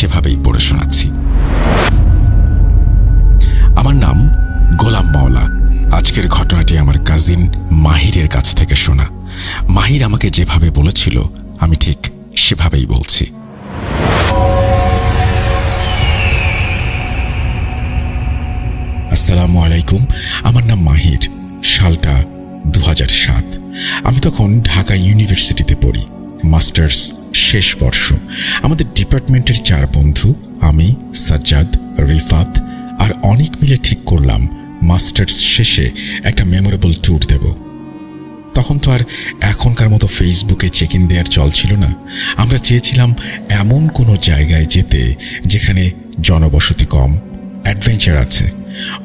সেভাবেই পড়ে শোনাচ্ছি। আমার নাম গোলাম মাওলা। আজকের ঘটনাটি আমার কাজিন মাহিরের কাছ থেকে শোনা। মাহির আমাকে যেভাবে বলেছিল আমি ঠিক সেভাবেই বলছি। আসসালামু আলাইকুম। আমার নাম মাহির। সালটা 2007। আমি তখন ঢাকা ইউনিভার্সিটিতে পড়ি, মাস্টার্স শেষ বর্ষ। আমাদের ডিপার্টমেন্টের 4 বন্ধু, আমি, সাজ্জাদ, রিফাত আর অনেক মিলে ঠিক করলাম মাস্টার্স শেষে একটা মেমোরেবল ট্যুর দেব। তখন তো আর এখনকার মতো ফেসবুকে চেক ইন দেওয়ার চল ছিল না। আমরা চেয়েছিলাম এমন কোনো জায়গায় যেতে যেখানে জনবসতি কম, অ্যাডভেঞ্চার আছে।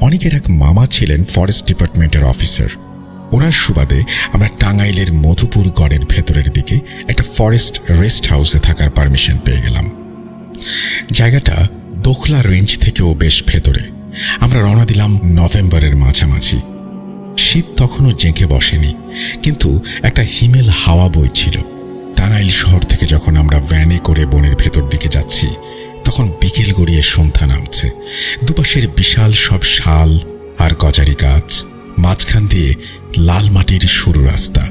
অনেকের এক মামা ছিলেন ফরেস্ট ডিপার্টমেন্টের অফিসার। ওনার সুবাদে আমরা টাঙ্গাইলের মধুপুর গড়ের ভেতরের দিকে একটা ফরেস্ট রেস্ট হাউসে থাকার পারমিশন পেয়ে গেলাম। জায়গাটা দোখলা রেঞ্জ থেকেও বেশ ভেতরে। আমরা রওনা দিলাম নভেম্বরের মাঝামাঝি। শীত তখনও জেঁকে বসেনি, কিন্তু একটা হিমেল হাওয়া বইছিল। টাঙ্গাইল শহর থেকে যখন আমরা ভ্যানে করে বনের ভেতর দিকে যাচ্ছি, তখন বিকেল গড়িয়ে সন্ধ্যা নামছে। দুপাশের বিশাল সব শাল আর গজারি গাছ, মাঝখান দিয়ে লাল মাটির সরু রাস্তা।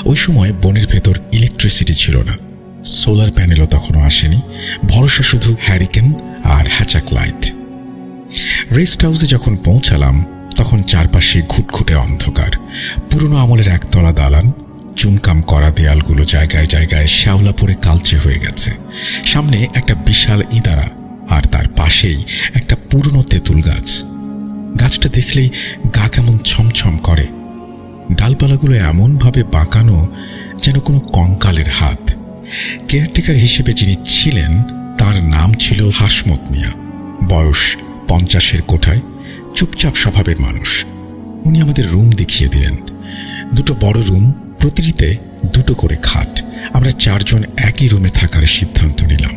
ওই সময় বনের ভেতর ইলেকট্রিসিটি ছিল না, সোলার প্যানেলও তখনও আসেনি। ভরসা শুধু হ্যারিকেন আর হ্যাচাক লাইট। রেস্ট হাউসে যখন পৌঁছালাম তখন চারপাশে ঘুটঘুটে অন্ধকার। পুরনো আমলের একতলা দালান, চুনকাম করা দেয়ালগুলো জায়গায় জায়গায় শ্যাওলা পড়ে কালচে হয়ে গেছে। সামনে একটা বিশাল ইঁদারা, আর তার পাশেই একটা পুরনো তেঁতুল গাছ। গাছটা দেখলেই গা কেমন ছমছম করে। ডালপালাগুলো এমনভাবে বাঁকানো যেন কোনো কঙ্কালের হাত। কেয়ারটেকার হিসেবে যিনি ছিলেন তার নাম ছিল হাসমত মিয়া। বয়স 50-এর কোঠায়, চুপচাপ স্বভাবের মানুষ। উনি আমাদের রুম দেখিয়ে দিলেন। 2 বড় রুম, প্রতিটিতে 2 করে খাট। আমরা 4 জন একই রুমে থাকার সিদ্ধান্ত নিলাম,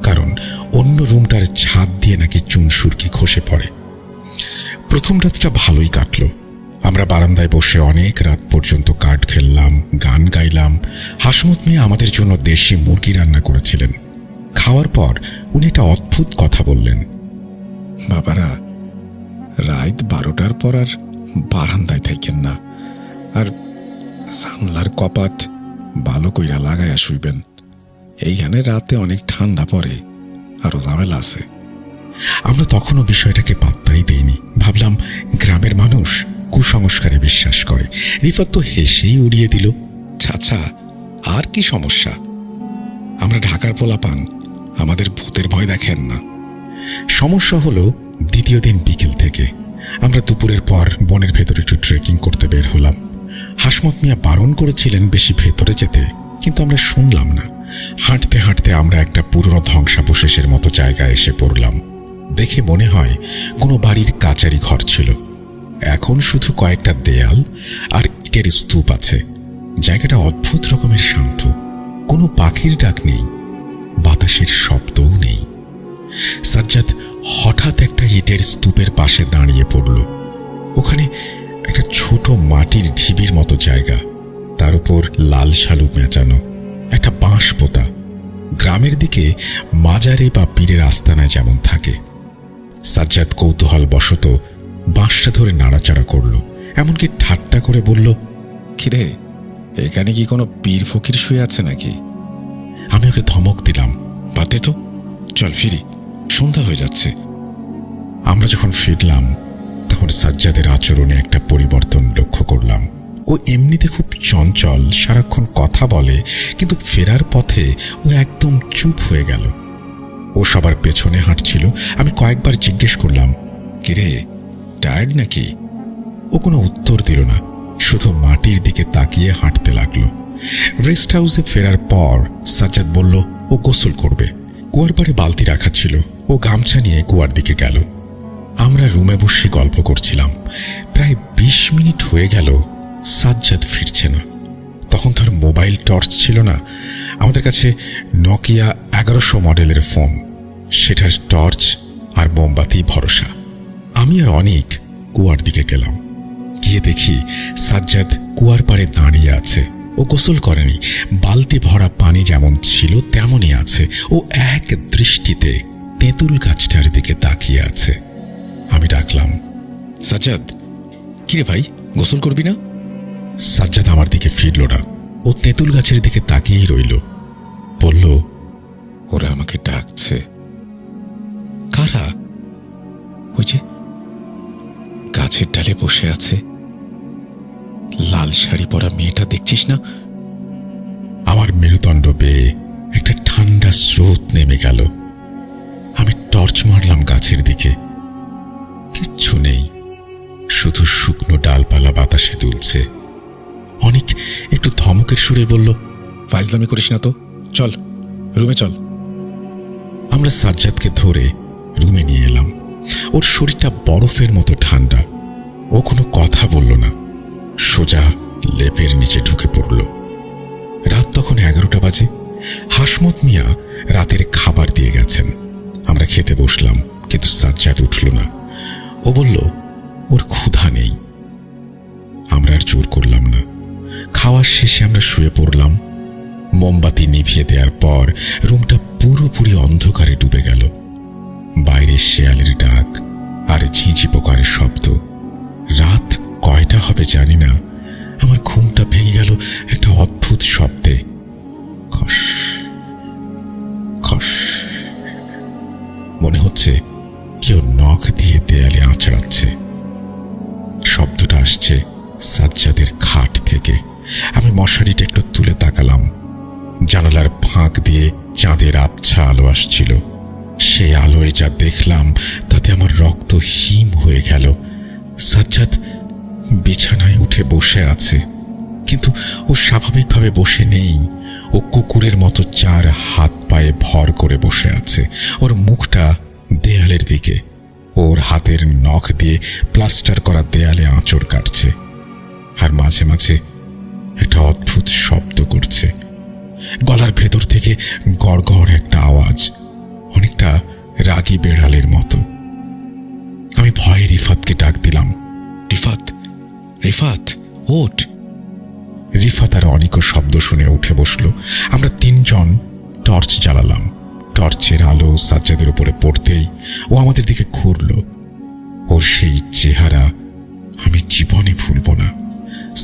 কারণ অন্য রুমটার ছাদ দিয়ে নাকি চুন সুরকি খসে পড়ে। প্রথম রাতটা ভালোই কাটল। আমরা বারান্দায় বসে অনেক রাত পর্যন্ত কার্ড খেললাম, গান গাইলাম। হাসমত মিয়া আমাদের জন্য দেশি মুরগি রান্না করেছিলেন। খাওয়ার পর উনি একটা অদ্ভুত কথা বললেন। বাবারা, রাত 12টার পর আর বারান্দায় থাকেন না, আর জানলার কপাট ভালো কইরা লাগাইয়া শুইবেন। এইখানে রাতে অনেক ঠান্ডা পড়ে, আরো ঝামেলা আছে। আমরা তখনও বিষয়টাকে পাত্তাই দেইনি। ভাবলাম গ্রামের মানুষ কুসংস্কারে বিশ্বাস করে। রিফাত তো হেসেই উড়িয়ে দিল, চাচা আর কি সমস্যা, আমরা ঢাকার পোলাপান, আমাদের ভূতের ভয় দেখেন না। সমস্যা হলো দ্বিতীয় দিন বিকেল থেকে আমরা দুপুরের পর বনের ভেতরে একটু ট্রেকিং করতে বের হলাম। হাসমত মিয়া বারণ করেছিলেন বেশি ভেতরে যেতে, কিন্তু আমরা শুনলাম না। হাঁটতে হাঁটতে আমরা একটা পুরনো ধ্বংসাবশেষের মতো জায়গায় এসে পড়লাম। দেখে মনে হয় কোনো বাড়ির কাচারি ঘর ছিল। এখন শুধু কয়েকটা দেয়াল আর ইটের স্তূপ আছে। জায়গাটা অদ্ভুত রকমের শান্ত। কোনো পাখির ডাক নেই, বাতাসের শব্দও নেই। সাজ্জাদ হঠাৎ একটা ইটের স্তূপের পাশে দাঁড়িয়ে পড়ল। ওখানে একটা ছোট মাটির ঢিবির মতো জায়গা, তার উপর লাল শালু মেঁচানো, একটা বাঁশ পোতা। গ্রামের দিকে মাজারে বা পীরের আস্তানায় যেমন থাকে। সাজ্জাদ কৌতূহল বশত বাঁশটা ধরে নাড়াচাড়া করল, এমনকি ঠাট্টা করে বলল, কিরে, এখানে কি কোনো পীর ফকির শুয়ে আছে নাকি? আমি ওকে ধমক দিলাম, বাদে তো, চল ফিরি, সন্ধ্যা হয়ে যাচ্ছে। আমরা যখন ফিরলাম তখন সাজ্জাদের আচরণে একটা পরিবর্তন লক্ষ্য করলাম। ও এমনিতে খুব চঞ্চল, সারাক্ষণ কথা বলে, কিন্তু ফেরার পথে ও একদম চুপ হয়ে গেল। ও সবার পেছনে হাঁটছিল। আমি কয়েকবার জিজ্ঞেস করলাম, কিরে, টায়ার্ড নাকি? ও কোনো উত্তর দিল না, শুধু মাটির দিকে তাকিয়ে হাঁটতে লাগলো। রেস্ট হাউসে ফেরার পর সাজ্জাদ বলল ও গোসল করবে। কুয়ার পাড়ে বালতি রাখা ছিল। ও গামছা নিয়ে কুয়ার দিকে গেল। আমরা রুমে বসে গল্প করছিলাম। প্রায় 20 মিনিট হয়ে গেল, সাজ্জাদ ফিরছে না। তখন তার মোবাইল টর্চ ছিল না। আমাদের কাছে নোকিয়া 1100 মডেলের ফোন, সেটার টর্চ আর মোমবাতি ভরসা। আমি আর অনেক কুয়ার দিকে গেলাম। গিয়ে দেখি সাজ্জাদ কুয়ার পাড়ে দাঁড়িয়ে আছে। ও গোসল করেনি, বালতি ভরা পানি যেমন ছিল তেমনই আছে। ও এক দৃষ্টিতে তেঁতুল গাছটার দিকে তাকিয়ে আছে। আমি ডাকলাম, সাজ্জাদ, কিরে ভাই, গোসল করবি না? সাজ্জাদ আমার দিকে ফিরল না, ও তেঁতুল গাছের দিকে তাকিয়েই রইল। বলল, ওরা আমাকে ডাকছে। কারা? ওই যে গাছের ডালে বসে আছে, লাল শাড়ি পরা মেয়েটা, দেখছিস না? আমার মেরুদণ্ড বেয়ে একটা ঠান্ডা স্রোত নেমে গেল। আমি টর্চ মারলাম গাছের দিকে, কিচ্ছু নেই, শুধু শুকনো ডালপালা বাতাসে দুলছে। অনেক একটু ধমকের সুরে বলল, ফাইজলামি করিস না তো, চল রুমে চল। আমরা সাজ্জাদকে ধরে রুমে নিয়ে এলাম। ওর শরীরটা বরফের মতো ঠান্ডা। ও কোনো কথা বলল না, সোজা লেপের নিচে ঢুকে পড়ল। রাত তখন 11টা বাজে। হাসমত মিয়া রাতের খাবার দিয়ে গেছেন। আমরা খেতে বসলাম, কিন্তু সাজ্জাদ উঠল না। ও বলল ওর ক্ষুধা নেই। আমরা আর জোর করলাম না। খাওয়ার শেষে আমরা শুয়ে পড়লাম। মোমবাতি নিভিয়ে দেওয়ার পর রুমটা পুরোপুরি অন্ধকারে ডুবে গেল। বাইরে শেয়ালের ডাক আর ঝিঁঝি পোকার শব্দ। রাত কয়টা হবে জানি না, আমার ঘুমটা ভেঙে গেল একটা অদ্ভুত শব্দে। খস খস, মনে হচ্ছে কেউ নখ দিয়ে দেয়ালে আঁচড়াচ্ছে। শব্দটা আসছে সাজ্জাদের খাট থেকে। আমি মশারিটা একটু তুলে তাকালাম। জানালার ফাঁক দিয়ে চাঁদের আবছা আলো আসছিল। সে আলোয় যা দেখলাম তাতে আমার রক্ত হিম হয়ে গেল। সাজ্জাদ বিছানায় উঠে বসে আছে, কিন্তু ও স্বাভাবিকভাবে বসে নেই। ও কুকুরের মতো 4 হাত পায়ে ভর করে বসে আছে। ওর মুখটা দেয়ালের দিকে। ওর হাতের নখ দিয়ে প্লাস্টার করা দেয়ালে আঁচড় কাটছে, আর মাঝে মাঝে একটা অদ্ভুত শব্দ করছে। গলার ভেতর থেকে গড়গড় একটা আওয়াজ, অনেকটা রাগী বেড়ালের মতো। আমি ভয়ে রিফাতকে ডাক দিলাম, রিফাত, রিফাত, ওঠ। রিফাত আর অনেকও শব্দ শুনে উঠে বসলো। আমরা 3 জন টর্চ জ্বালালাম। টর্চের আলো সাজ্জাদের উপরে পড়তেই ও আমাদের দিকে ঘুরল। ওর সেই চেহারা আমি জীবনে ভুলব না।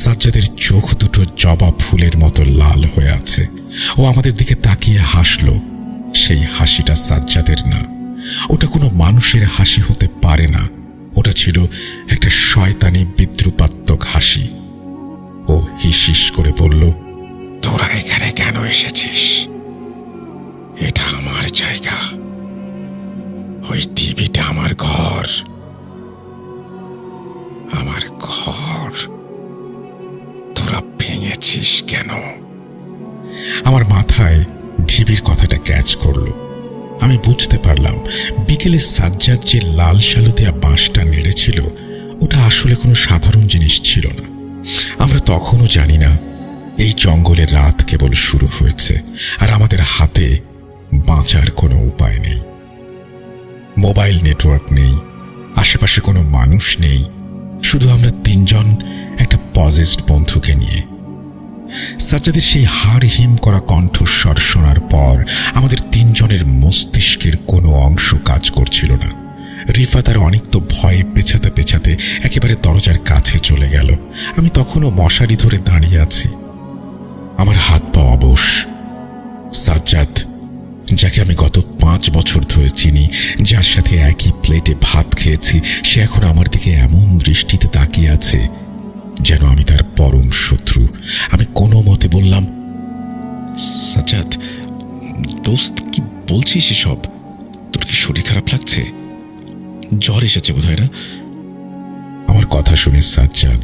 সাজ্জাদের চোখ দুটো জবা ফুলের মতো লাল হয়ে আছে। ও আমাদের দিকে তাকিয়ে হাসলো। সেই হাসিটা সাজ্জাদের না, ওটা কোনো মানুষের হাসি হতে পারে না। ওটা ছিল একটা শয়তানি বিদ্রুপাত্মক হাসি। ও হিসিস করে বলল, তোরা এখানে কেন এসেছিস? এটা আমার জায়গা, ওই টিভিটা আমার ঘর, আমার ঘর। তোরা ভেঙেছিস কেন? আমার মাথায় ঢিবির কথাটা ক্যাচ করলো। আমি বুঝতে পারলাম বিকেলে সাজ্জাদ যে লাল শালু দেয়া বাঁশটা নেড়েছিল ওটা আসলে কোনো সাধারণ জিনিস ছিল না। আমরা তখনও জানি না এই জঙ্গলের রাত কেবল শুরু হয়েছে, আর আমাদের হাতে বাঁচার কোনো উপায় নেই। মোবাইল নেটওয়ার্ক নেই, আশেপাশে কোনো মানুষ নেই, শুধু আমরা 3 জন একটা পজেসড বন্ধুকে নিয়ে। সাজ্জাদের সেই হাড় হিম করা কণ্ঠস্বর শোনার পর আমাদের 3 জনের মস্তিষ্কের কোনো অংশ কাজ করছিল না। রিফাত আর অনেক তো ভয়ে পেছাতে পেছাতে একেবারে দরজার কাছে চলে গেল। আমি তখনও মশারি ধরে দাঁড়িয়ে আছি, আমার হাত পা অবশ। সাজ্জাদ, যাকে আমি গত 5 বছর ধরে চিনি, যার সাথে একই প্লেটে ভাত খেয়েছি, সে এখন আমার দিকে এমন দৃষ্টিতে তাকিয়ে আছে যেন আমি তার পরম শত্রু। আমি কোনো মতে বললাম, সাজ্জাদ দোস্ত, কি বলছিস এসব? তোর কি শরীর খারাপ লাগছে? জ্বর এসেছে বোধহয় না? আমার কথা শুনে সাজ্জাদ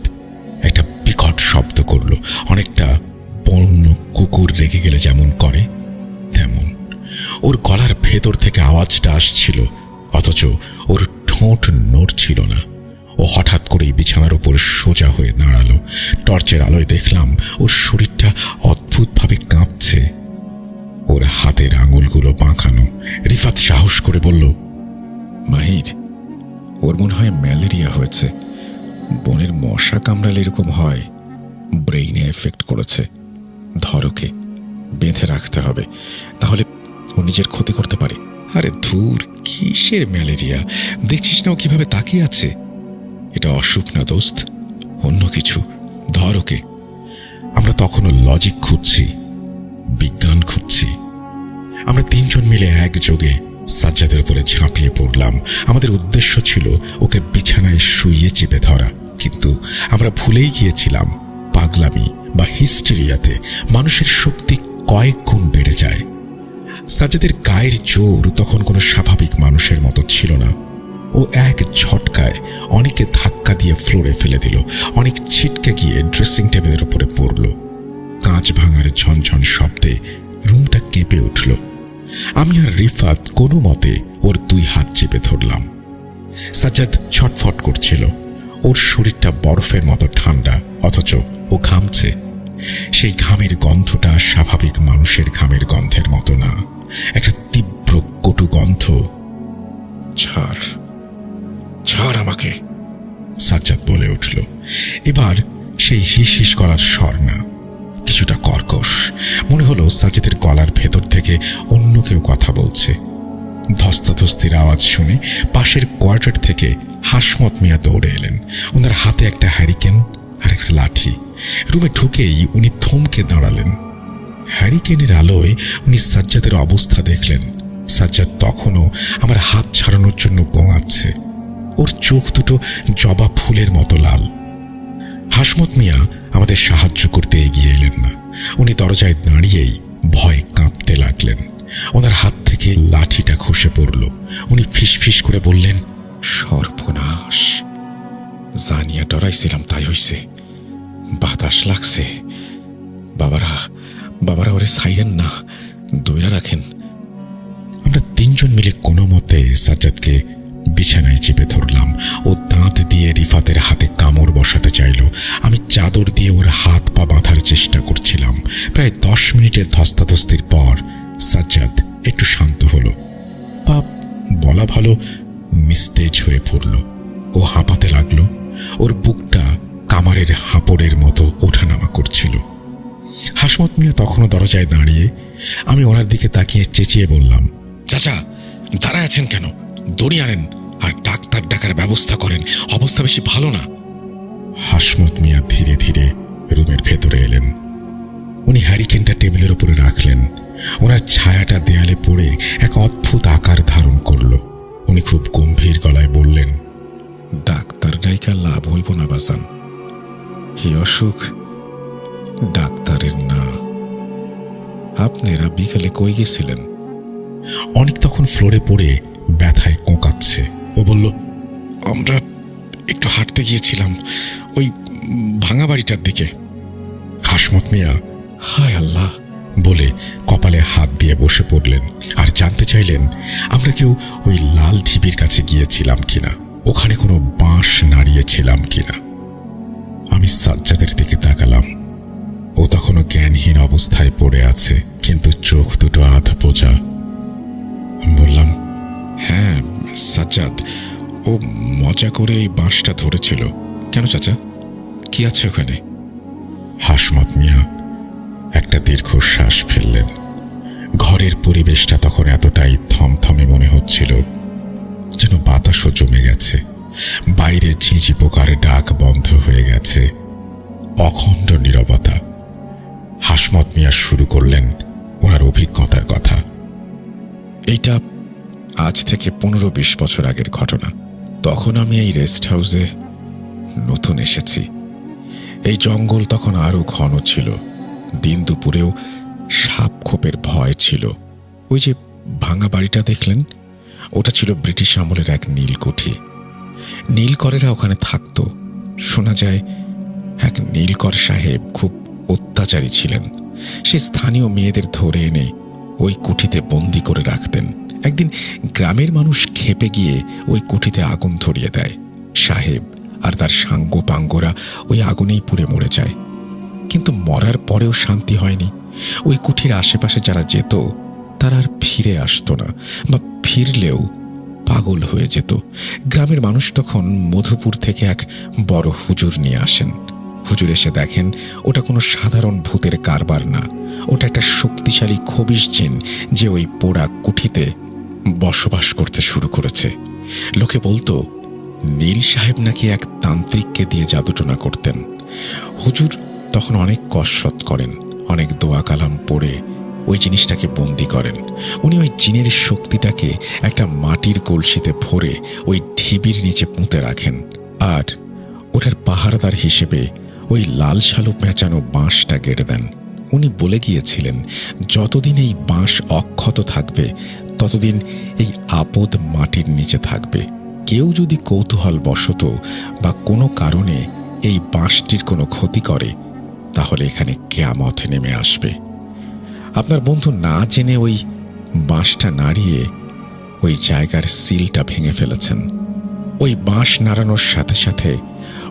একটা বিকট শব্দ করলো, অনেকটা বন্য কুকুর রেগে গেলে যেমন করে তেমন। ওর গলার ভেতর থেকে আওয়াজটা আসছিল, অথচ ওর ঠোঁট নড়ছিল না। ও হঠাৎ করেই বিছানার উপর সোজা হয়ে দাঁড়ালো। টর্চের আলোয় দেখলাম ওর শরীরটা অদ্ভুতভাবে কাঁপছে, ওর হাতের আঙুলগুলো বাঁকানো। রিফাত সাহস করে বলল, মাহির, ওর মনে হয় ম্যালেরিয়া হয়েছে। বনের মশা কামড়ালে এরকম হয়, ব্রেইনে এফেক্ট করেছে। ধর ওকে বেঁধে রাখতে হবে, তাহলে ও নিজের ক্ষতি করতে পারে। আরে ধুর, কিসের ম্যালেরিয়া? দেখছিস না ও কিভাবে তাকিয়ে আছে? এটা অসুখ না দোস্ত, অন্য কিছু। ধর ওকে। আমরা তখনও লজিক খুঁজছি, বিজ্ঞান খুঁজছি। আমরা তিনজন মিলে একযোগে সাজ্জাদের উপরে ঝাঁপিয়ে পড়লাম। আমাদের উদ্দেশ্য ছিল ওকে বিছানায় শুইয়ে চেপে ধরা, কিন্তু আমরা ভুলেই গিয়েছিলাম পাগলামি বা হিস্টেরিয়াতে মানুষের শক্তি কয়েক গুণ বেড়ে যায়। সাজ্জাদের গায়ের জোর তখন কোনো স্বাভাবিক মানুষের মতো ছিল না। ও এক ঝটকায় অনেককে ধাক্কা দিয়ে ফ্লোরে ফেলে দিল। অনেক ছিটকে গিয়ে ড্রেসিং টেবিলের উপরে পড়ল। কাঁচ ভাঙার ঝনঝন শব্দে রুমটা কেঁপে উঠল। আমি আর রিফাত কোনো মতে ওর 2 হাত চেপে ধরলাম। সাজ্জাদ ছটফট করছিল। ওর শরীরটা বরফের মতো ঠান্ডা, অথচ ও ঘামছে। সেই ঘামের গন্ধটা স্বাভাবিক মানুষের ঘামের গন্ধের মতো না, একটা তীব্র কটু গন্ধ। ছাড়, ছাড় আমাকে, সাজ্জাদ বলে উঠল। এবার সেই হিস হিস করার স্বর না, কিছুটা কর্কশ। মনে হলো সাজ্জাদের গলার ভেতর থেকে অন্য কেউ কথা বলছে। ধস্তাধস্তির আওয়াজ শুনে পাশের কোয়ার্টার থেকে হাসমত মিয়া দৌড়ে এলেন। ওনার হাতে একটা হ্যারিকেন আর একটা লাঠি। রুমে ঢুকেই উনি থমকে দাঁড়ালেন। হ্যারিকেনের আলোয় উনি সাজ্জাদের অবস্থা দেখলেন। সাজ্জাদ তখনও আমার হাত ছাড়ানোর জন্য গোঙাচ্ছে। ওর চোখ দুটো জবা ফুলের মতো লাল। হাসমত মিয়া আমাদের সাহায্য করতে এগিয়ে এলেন না। উনি দরজায় দাঁড়িয়েই ভয়ে কাঁপতে লাগলেন। ওনার হাত থেকে লাঠিটা খসে পড়ল। উনি ফিসফিস করে বললেন, সর্বনাশ, জানিয়া ডরাইছিলাম তাই হইছে। বাতাস লাগছে। বাবারা ওরে ছাইরেন না, দইরা রাখেন। আমরা তিনজন মিলে কোনো মতে সাজ্জাদকে বিছানায় চেপে ধরলাম। ও দাঁত দিয়ে রিফাতের হাতে কামড় বসাতে চাইল। আমি চাদর দিয়ে ওর হাত পা বাঁধার চেষ্টা করছিলাম। প্রায় 10 মিনিটের ধস্তাধস্তির পর সাজ্জাদ একটু শান্ত হলো, বা বলা ভালো নিস্তেজ হয়ে পড়ল। ও হাঁপাতে লাগলো। ওর বুকটা কামারের হাঁপড়ের মতো ওঠানামা করছিল। হাসমত মিয়া তখনও দরজায় দাঁড়িয়ে। আমি ওনার দিকে তাকিয়ে চেঁচিয়ে বললাম, চাচা, দাঁড়ায় আছেন কেন? দড়ি আনেন আর ডাক্তার ডাকার ব্যবস্থা করেন, অবস্থা বেশি ভালো না। হাসমত মিয়া ধীরে ধীরে রুমের ভেতরে এলেন। উনি হ্যারিকেনটা টেবিলের উপরে রাখলেন। ওনার ছায়াটা দেয়ালে পড়ে এক অদ্ভুত আকার ধারণ করল। উনি খুব গম্ভীর গলায় বললেন, ডাক্তার ডাইকা লাভ হইব না বাসান, এই অসুখ ডাক্তারের না। আপনারা বিকালে কই গেছিলেন? অনেক তখন ফ্লোরে পড়ে ব্যথায় কোঁকাচ্ছে। ও বলল, আমরা একটু হাঁটতে গিয়েছিলাম, ওই ভাঙা বাড়িটার দিকে। হাসমত মিয়া হায় আল্লাহ বলে কপালে হাত দিয়ে বসে পড়লেন আর জানতে চাইলেন আমরা কেউ ওই লাল ঢিবির কাছে গিয়েছিলাম কিনা, ওখানে কোনো বাঁশ নাড়িয়েছিলাম কিনা। আমি সাজ্জাদের দিকে তাকালাম। ও তখনও জ্ঞানহীন অবস্থায় পড়ে আছে, কিন্তু চোখ দুটো আধা বোঝা। বললাম, হ্যাঁ সাজ্জাদ, ও মজা করে এই বাঁশটা ধরেছিল। কেন চাচা, কি আছে ওখানে? হাসমত মিয়া একটা দীর্ঘশ্বাস ফেললেন। ঘরের পরিবেশটা তখন এতটাই থমথমে মনে হচ্ছিল যেন বাতাসও জমে গেছে। বাইরে ঝিঁঝি পোকার ডাক বন্ধ হয়ে গেছে। অখণ্ড নীরবতা। হাসমত মিয়া শুরু করলেন ওনার অভিজ্ঞতার কথা। এইটা আজ থেকে 15-20 বছর আগের ঘটনা। তখন আমি এই রেস্ট হাউসে নতুন এসেছি। এই জঙ্গল তখন আরো ঘন ছিল। দিন দুপুরেও সাপ খোপের ভয় ছিল। ওই যে ভাঙা বাড়িটা দেখলেন, ওটা ছিল ব্রিটিশ আমলের এক নীলকুঠি। নীলকরেরা ওখানে থাকতো। শোনা যায় এক নীলকর সাহেব খুব অত্যাচারী ছিলেন। সে স্থানীয় মেয়েদের ধরে এনে ওই কুঠিতে বন্দি করে রাখতেন। একদিন গ্রামের মানুষ ক্ষেপে গিয়ে ওই কুঠিতে আগুন ধরিয়ে দেয়। সাহেব আর তার সাঙ্গ পাঙ্গরা ওই আগুনেই পুড়ে মরে যায়। কিন্তু মরার পরেও শান্তি হয়নি। ওই কুঠির আশেপাশে যারা যেত তারা আর ফিরে আসতো না, বা ফিরলেও পাগল হয়ে যেত। গ্রামের মানুষ তখন মধুপুর থেকে এক বড় হুজুর নিয়ে আসেন। হুজুর এসে দেখেন ওটা কোনো সাধারণ ভূতের কারবার না, ওটা একটা শক্তিশালী খবিশ জিন যে ওই পোড়া কুঠিতে বসবাস করতে শুরু করেছে। লোকে বলতো নীল সাহেব নাকি এক তান্ত্রিককে দিয়ে জাদুটোনা করতেন। হুজুর তখন অনেক কসরত করেন, অনেক দোয়া কালাম পড়ে ওই জিনিসটাকে বন্দি করেন। উনি ওই জিনের শক্তিটাকে একটা মাটির কলসিতে ভরে ওই ঢিবির নিচে পুঁতে রাখেন, আর ওটার পাহারাদার হিসেবে ওই লাল শালু পেঁচানো বাঁশটা গেড়ে দেন। উনি বলে গিয়েছিলেন যতদিন এই বাঁশ অক্ষত থাকবে ততদিন এই আপদ মাটির নিচে থাকবে। কেউ যদি কৌতূহলবশত বা কোনো কারণে এই বাঁশটির কোনো ক্ষতি করে তাহলে এখানে কিয়ামত নেমে আসবে। আপনার বন্ধু না জেনে ওই বাঁশটা নাড়িয়ে ওই জায়গার সিলটা ভেঙে ফেলেছেন। ওই বাঁশ নাড়ানোর সাথে সাথে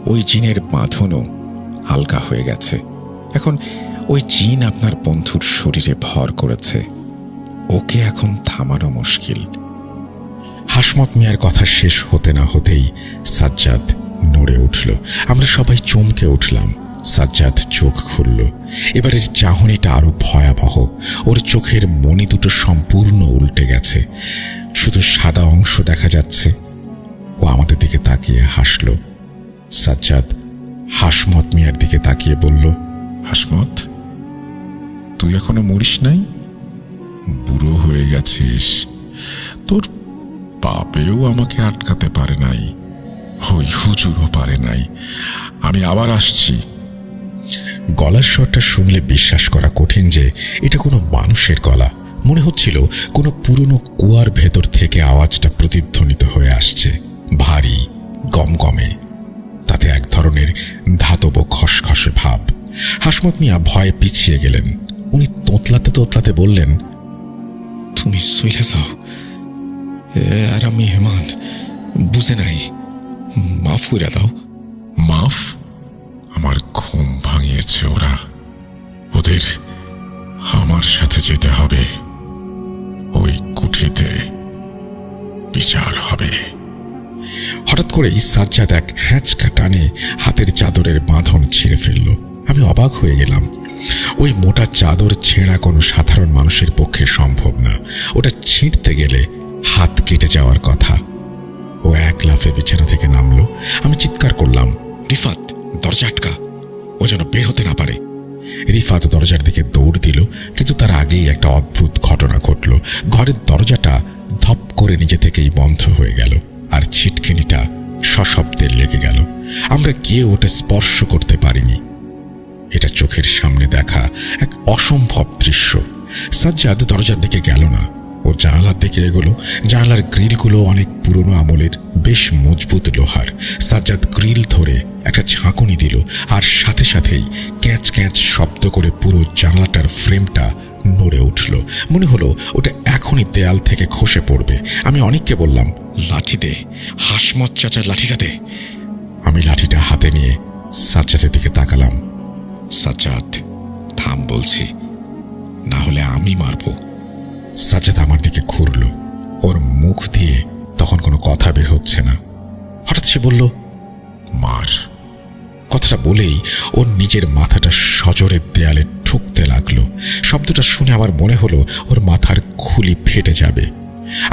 ওই জিনের বাঁধনও আলগা হয়ে গেছে। এখন ওই জিন আপনার বন্ধুর শরীরে ভর করেছে। ওকে এখন থামানো মুশকিল। হাসমত মিয়ার কথা শেষ হতে না হতেই সাজ্জাদ নড়ে উঠল। আমরা সবাই চমকে উঠলাম। সাজ্জাদ চোখ খুলল। এবারের চাহনিটা আরো ভয়াবহ। ওর চোখের মণি দুটো সম্পূর্ণ উল্টে গেছে, শুধু সাদা অংশ দেখা যাচ্ছে। ও আমাদের দিকে তাকিয়ে হাসল। সাজ্জাদ হাসমত মিয়ার দিকে তাকিয়ে বলল, হাসমত, তুই এখনো মরিস নাই? বুড়ো হয়ে গেছিস। তোর বাপেও আমাকে আটকাতে পারে নাই, ওই হুজুরও পারে নাই। আমি আবার আসছি। গলার স্বরটা শুনলে বিশ্বাস করা কঠিন যে এটা কোনো মানুষের গলা। মনে হচ্ছিল কোনো পুরনো কুয়ার ভেতর থেকে আওয়াজটা প্রতিধ্বনিত হয়ে আসছে, ভারী, গমগমে, তাতে এক ধরনের ধাতব খসখসে ভাব। হাসমত মিয়া ভয়ে পিছিয়ে গেলেন। উনি তোতলাতে তোতলাতে বললেন, তুমি সইলে যাও, আর আমি হেমান বুঝে নাই, মাফ করে দাও। মাফ? আমার ঘুম ভাঙিয়েছে ওরা। ওদের আমার সাথে যেতে হবে। ওই কুঠিতে বিচার হবে। হঠাৎ করেই সাজ্জাদ এক হ্যাঁচকা টানে হাতের চাদরের বাঁধন ছিঁড়ে ফেলল। আমি অবাক হয়ে গেলাম। ওই মোটা চাদর ছেঁড়া কোনো সাধারণ মানুষের পক্ষে সম্ভব না। ওটা ছিঁড়তে গেলে হাত কেটে যাওয়ার কথা। ও এক লাফে বিছানা থেকে নামলো। আমি চিৎকার করলাম, রিফাত, দরজা আটকা, ও যেন বের হতে না পারে। রিফাত দরজার দিকে দৌড় দিল, কিন্তু তার আগেই একটা অদ্ভুত ঘটনা ঘটল। ঘরের দরজাটা ধপ করে নিজে থেকেই বন্ধ হয়ে গেল, আর ছিটকিনিটা সশব্দে লেগে গেল। আমরা কেউ ওটা স্পর্শ করতে পারিনি। এটা চোখের সামনে দেখা এক অসম্ভব দৃশ্য। সাজ্জাদ দরজার দিকে গেল না, ও জানালার দিকে এগোলো। জানালার গ্রিলগুলো অনেক পুরনো আমলের, বেশ মজবুত লোহার। সাজ্জাদ গ্রিল ধরে একটা ঝাঁকুনি দিল, আর সাথে সাথেই ক্যাঁচ ক্যাঁচ শব্দ করে পুরো জানালাটার ফ্রেমটা নড়ে উঠল। মনে হলো ওটা এখনই দেয়াল থেকে খসে পড়বে। আমি অনেককে বললাম, লাঠি দে, হাসমত চাচার লাঠিটা দে। আমি লাঠিটা হাতে নিয়ে সাজ্জাদের দিকে তাকালাম। সাজ্জাদ, থাম বলছি, না হলে আমি মারব। সাজ্জাদ আমার দিকে ঘুরল। ওর মুখ দিয়ে তখন কোনো কথা বের হচ্ছে না। হঠাৎ সে বলল, মার। কথাটা বলেই ওর নিজের মাথাটা সজোরে দেয়ালে ঠুকতে লাগলো। শব্দটা শুনে আমার মনে হলো ওর মাথার খুলি ফেটে যাবে।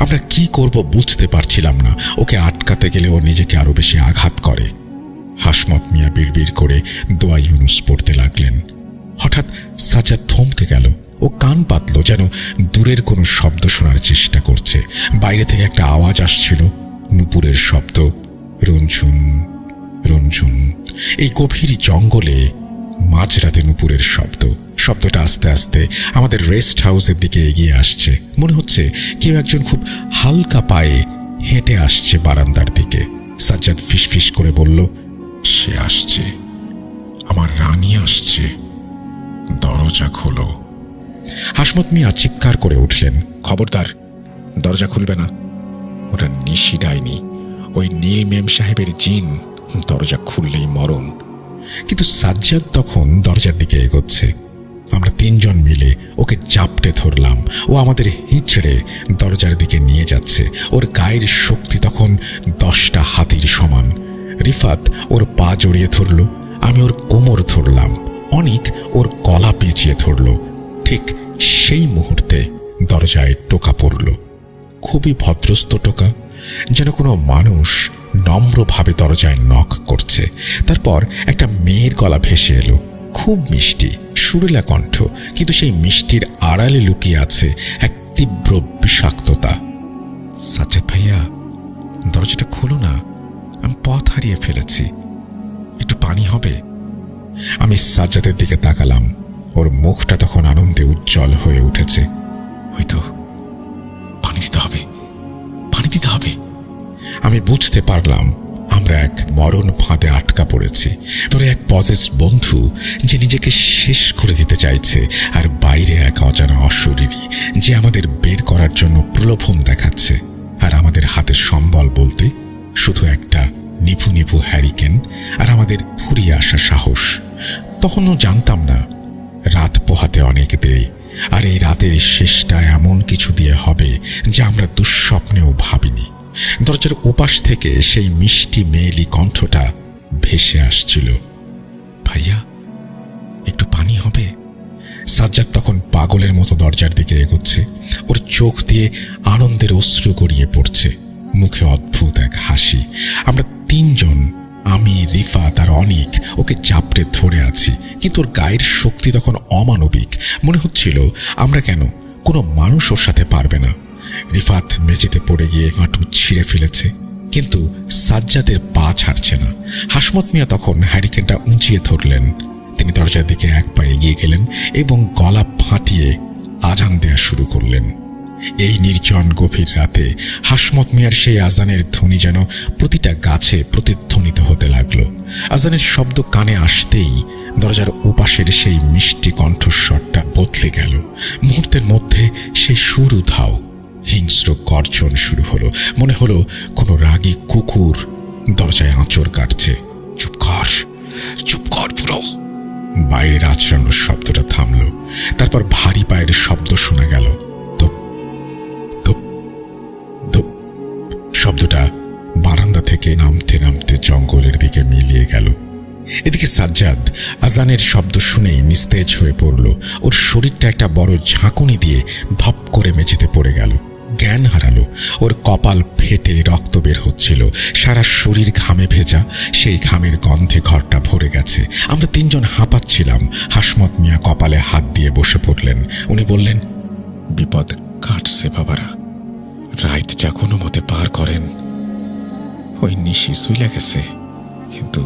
আমরা কি করব বুঝতে পারছিলাম না। ওকে আটকাতে গেলে ও নিজেকে আরো বেশি আঘাত করে। হাসমত মিয়া বিড়বিড় করে দোয়া ইউনুস পড়তে লাগলেন। হঠাৎ সাজ্জাদ থমকে গেল। ও কান পাতল, যেন দূরের কোনো শব্দ শোনার চেষ্টা করছে। বাইরে থেকে একটা আওয়াজ আসছিল, নুপুরের শব্দ, রুনঝুন রুনঝুন। এই গভীর জঙ্গলে মাঝরাতে নুপুরের শব্দ। শব্দটা আস্তে আস্তে আমাদের রেস্ট হাউসের দিকে এগিয়ে আসছে। মনে হচ্ছে কেউ একজন খুব হালকা পায়ে হেঁটে আসছে বারান্দার দিকে। সাজ্জাদ ফিসফিস করে বলল, সে আসছে, আমার রানী আসছে, দরজা খোলো। হাসমত মিয়া চিৎকার করে উঠলেন, খবরদার, দরজা খুলবে না, ওটা নিশি ডাইনি, ওই নীল মেম সাহেবের জিন, দরজা খুললেই মরণ। কিন্তু সাজ্জাদ তখন দরজার দিকে এগোচ্ছে। আমরা তিনজন মিলে ওকে চাপটে ধরলাম। ও আমাদের হিঁচড়ে দরজার দিকে নিয়ে যাচ্ছে। ওর গায়ের শক্তি তখন 10টা হাতির সমান। রিফাত ওর পা জড়িয়ে ধরল, আমি ওর কোমর ধরলাম, অনিক ওর গলা পেঁচিয়ে ধরল। ঠিক সেই মুহূর্তে দরজায় টোকা পড়ল। খুবই ভদ্রস্ত টোকা, যেন কোনো মানুষ নম্রভাবে দরজায় নক করছে। তারপর একটা মেয়ের গলা ভেসে এলো, খুব মিষ্টি সুরেলা কণ্ঠ, কিন্তু সেই মিষ্টির আড়ালে লুকিয়ে আছে এক তীব্র বিষাক্ততা। সাজ্জাদ ভাইয়া, দরজাটা খোলো না, আমি পথ হারিয়ে ফেলেছি, একটু পানি হবে? আমি সাজ্জাদের দিকে তাকালাম। ওর মুখটা তখন আনন্দে উজ্জ্বল হয়ে উঠেছে। হয়তো পানি দিতে হবে, পানি দিতে হবে। আমি বুঝতে পারলাম আমরা এক মরণ ফাঁদে আটকা পড়েছি। তোরে এক পজেস বন্ধু যে নিজেকে শেষ করে দিতে চাইছে, আর বাইরে এক অজানা অশরীরী যে আমাদের বের করার জন্য প্রলোভন দেখাচ্ছে। আর আমাদের হাতে সম্বল বলতে শুধু একটা নিভু নিভু হ্যারিকেন আর আমাদের ফুরিয়ে আসা সাহস। তখনও জানতাম না রাত পোহাতে অনেক দেরি, আর এই রাতের শেষটা এমন কিছু দিয়ে হবে যা আমরা দুঃস্বপ্নেও ভাবিনি। দরজার ওপাশ থেকে সেই মিষ্টি মেয়েলি কণ্ঠটা ভেসে আসছিল, ভাইয়া একটু পানি হবে? সাজ্জাদ তখন পাগলের মতো দরজার দিকে এগোচ্ছে। ওর চোখ দিয়ে আনন্দের অশ্রু গড়িয়ে পড়ছে, মুখে অদ্ভুত এক হাসি। আমরা তিনজন, আমি, রিফাত আর অনিক, ওকে চাপড়ে ধরে আছি, কিন্তু ওর গায়ের শক্তি তখন অমানবিক। মনে হচ্ছিল আমরা কেন, কোনো মানুষ ওর সাথে পারবে না। রিফাত মেঝেতে পড়ে গিয়ে হাঁটু ছিঁড়ে ফেলেছে, কিন্তু সাজ্জাদের পা ছাড়ছে না। হাসমত মিয়া তখন হ্যারিকেনটা উঁচিয়ে ধরলেন। তিনি দরজার দিকে এক পা এগিয়ে গেলেন এবং গলা ফাটিয়ে আজান দেয়া শুরু করলেন। এই নির্জন গভীর রাতে হাসমত মিয়ার সেই আজানের ধ্বনি যেন প্রতিটা গাছে প্রতিধ্বনিত হতে লাগলো। আজানের শব্দ কানে আসতেই দরজার ওপাশের সেই মিষ্টি কণ্ঠস্বরটা বদলে গেল। মুহূর্তের মধ্যে সেই সুর উধাও, হিংস্র গর্জন শুরু হলো। মনে হলো কোনো রাগী কুকুর দরজায় আঁচড় কাটছে। চুপ কর, চুপ কর পুরো। বাইরের আচরণের শব্দটা থামলো। তারপর ভারী পায়ের শব্দ শোনা গেল। শব্দটা বারান্দা থেকে নামতে নামতে জঙ্গলের দিকে মিলিয়ে গেল। এদিকে সাজ্জাদ আজানের শব্দ শুনেই নিস্তেজ হয়ে পড়ল। ওর শরীরটা একটা বড় ঝাঁকুনি দিয়ে ধপ করে মেঝেতে পড়ে গেল। জ্ঞান হারালো। ওর কপাল ফেটে রক্ত বের হচ্ছিল, সারা শরীর ঘামে ভেজা। সেই ঘামের গন্ধে ঘরটা ভরে গেছে। আমরা তিনজন হাঁপাচ্ছিলাম। হাসমত মিয়া কপালে হাত দিয়ে বসে পড়লেন। উনি বললেন, বিপদ কাটছে বাবারা, রাতটা কোনো মতে পার করেন। ওই নিশি চলে গেছে, কিন্তু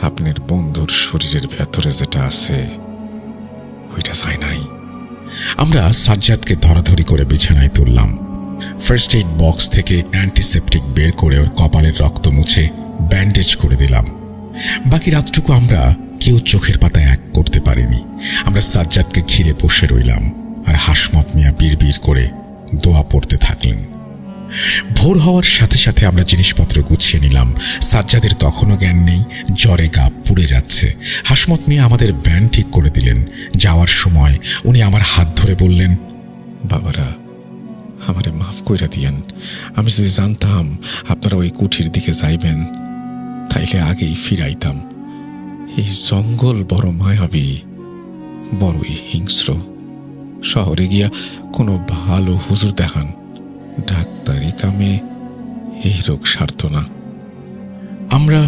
আপনার বন্ধুর শরীরের ভেতরে যেটা আছে ওইটা চাই নাই। আমরা সাজ্জাদকে ধরাধরি করে বিছানায় তুললাম। ফার্স্ট এইড বক্স থেকে অ্যান্টিসেপটিক বের করে ওর কপালের রক্ত মুছে ব্যান্ডেজ করে দিলাম। বাকি রাতটুকু আমরা কেউ চোখের পাতায় এক করতে পারিনি। আমরা সাজ্জাদকে ঘিরে বসে রইলাম, আর হাসমত মিয়া বিড়বিড় করে দোয়া পড়তে থাকলেন। ভোর হওয়ার সাথে সাথে আমরা জিনিসপত্র গুছিয়ে নিলাম। সাজ্জাদের তখনও জ্ঞান নেই, জ্বরে গা পুড়ে যাচ্ছে। হাসমত মিয়া আমাদের ভ্যান ঠিক করে দিলেন। যাওয়ার সময় উনি আমার হাত ধরে বললেন, বাবারা আমারে মাফ কইরা দিয়েন। আমি যদি জানতাম আপনারা ওই কুঠির দিকে যাইবেন, তাইলে আগেই ফিরাইতাম। এই জঙ্গল বড় মায়াবী, বড়ই হিংস্র। শহরে গিয়া কোনো ভালো হুজুর দেখান, ডাক্তারি কামে এই রোগ সারত না। আমরা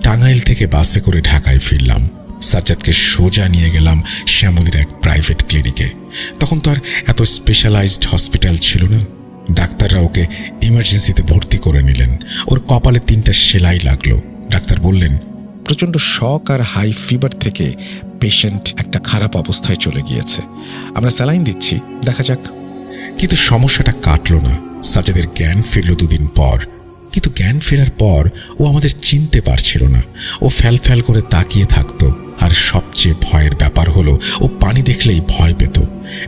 টাঙ্গাইল থেকে বাসে করে ঢাকায় ফিরলাম। সাজ্জাদকে সোজা নিয়ে গেলাম শ্যামলীর এক প্রাইভেট ক্লিনিকে। তখন তো আর এত স্পেশালাইজড হসপিটাল ছিল না। ডাক্তাররা ওকে ইমার্জেন্সিতে ভর্তি করে নিলেন। ওর কপালে 3টা সেলাই লাগলো। ডাক্তার বললেন, প্রচণ্ড শক আর হাই ফিভার থেকে পেশেন্ট একটা খারাপ অবস্থায় চলে গিয়েছে। আমরা স্যালাইন দিচ্ছি, দেখা যাক। কিন্তু সমস্যাটা কাটলো না। সাজ্জাদের জ্ঞান ফিরল 2 দিন পর। কিন্তু জ্ঞান ফেরার পর ও আমাদের চিনতে পারছিল না। ও ফ্যাল ফ্যাল করে তাকিয়ে থাকতো। আর সবচেয়ে ভয়ের ব্যাপার হলো, ও পানি দেখলেই ভয় পেত।